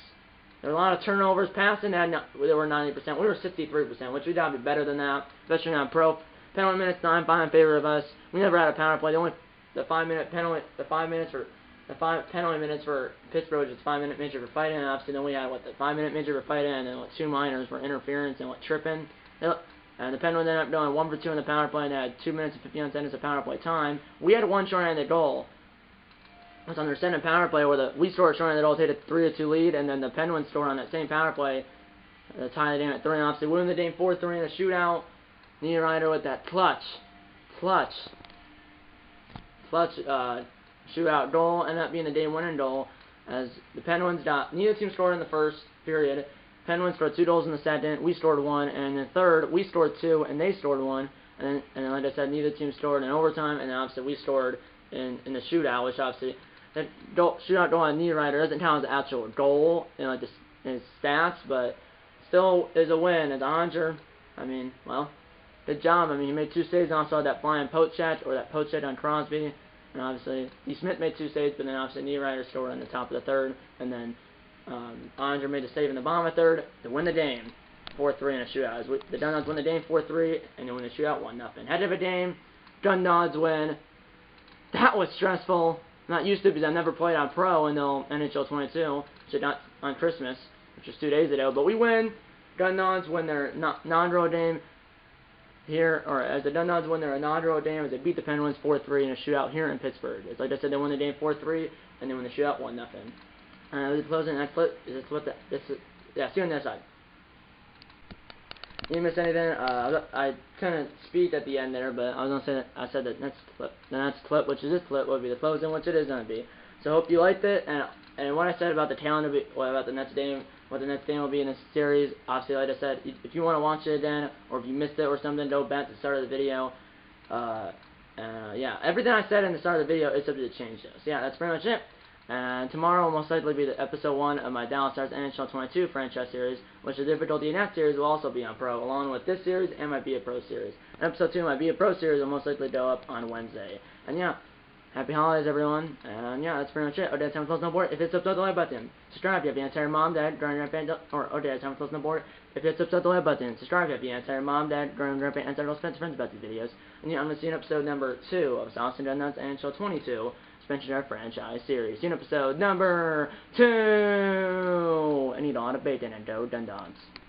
Speaker 1: There were a lot of turnovers. Passing, they were 90%. We were 63%, which we got to be better than that, especially on pro. Penalty minutes 9-5 in favor of us. We never had a power play. The 5 penalty minutes for Pittsburgh, which is 5-minute major for fighting. And obviously, then we had the 5-minute major for fighting, and then 2 minors for interference and tripping. And the Penguins ended up going 1 for 2 in the power play, and they had 2 minutes and 59 seconds of power play time. We had 1 short-handed goal. It was on their second power play where we scored a short-handed goal, take a 3-2 lead, and then the Penguins scored on that same power play to tie the game at 3. And obviously, we win the game 4-3 in a shootout. Niederreiter with that clutch shootout goal ended up being the game-winning goal, as the Penguins neither team scored in the first period. Penguins scored 2 goals in the second, we scored 1, and in the third, we scored 2, and they scored 1, and then like I said, neither team scored in overtime, and then obviously we scored in the shootout, which obviously, that shootout goal on Niederreiter doesn't count as an actual goal in like his stats, but still is a win. As Andre, I mean, well, good job. I mean, he made 2 saves and also had that flying poke check, or that poke check on Crosby. And obviously, D. Smith made 2 saves, but then obviously Niederreiter scored on the top of the third. And then Andre made a save in the bottom of the third to win the game 4-3 in a shootout. The GUNDOGS win the game 4-3, and they win the shootout 1-0. Head of a game, GUNDOGS win. That was stressful. Not used to, because I've never played on pro until NHL 22, so not on Christmas, which was 2 days ago. But we win. GUNDOGS win their non-draw game here, or as the GUNDOGS win their inaugural game, as they beat the Penguins 4-3 in a shootout here in Pittsburgh. It's like I said, they won the game 4-3, and they won the shootout 1-0. The closing, yeah, see you on that side. You didn't miss anything. I kind of speed at the end there, but I was gonna say that I said that the next clip, which is this clip, will be the closing, which it is gonna be. So I hope you liked it, and what I said about the talent of it, about the next game, what the next game will be in this series. Obviously, like I said, if you want to watch it again, or if you missed it or something, go back to the start of the video. Yeah, everything I said in the start of the video is subject to change, though. So yeah, that's pretty much it. And tomorrow will most likely be the episode 1 of my Dallas Stars NHL 22 franchise series, which the difficulty in that series will also be on Pro, along with this series and my Be a Pro series. And episode 2 of my Be a Pro series will most likely go up on Wednesday. And yeah, happy holidays, everyone. And yeah, that's pretty much it. Odette, time to close on board. If it's up to the like button, subscribe if you have the entire mom, dad, grandparent, or Odette, time to close on board. If it's up to the like button, subscribe if you have the entire mom, dad, grandparent, and close friends about these videos. And yeah, I'm gonna see you in episode number 2 of Austin GUNDOGS NHL 22. Our franchise series. See you in episode number 2! And eat a lot of bacon and go GUNDOGS.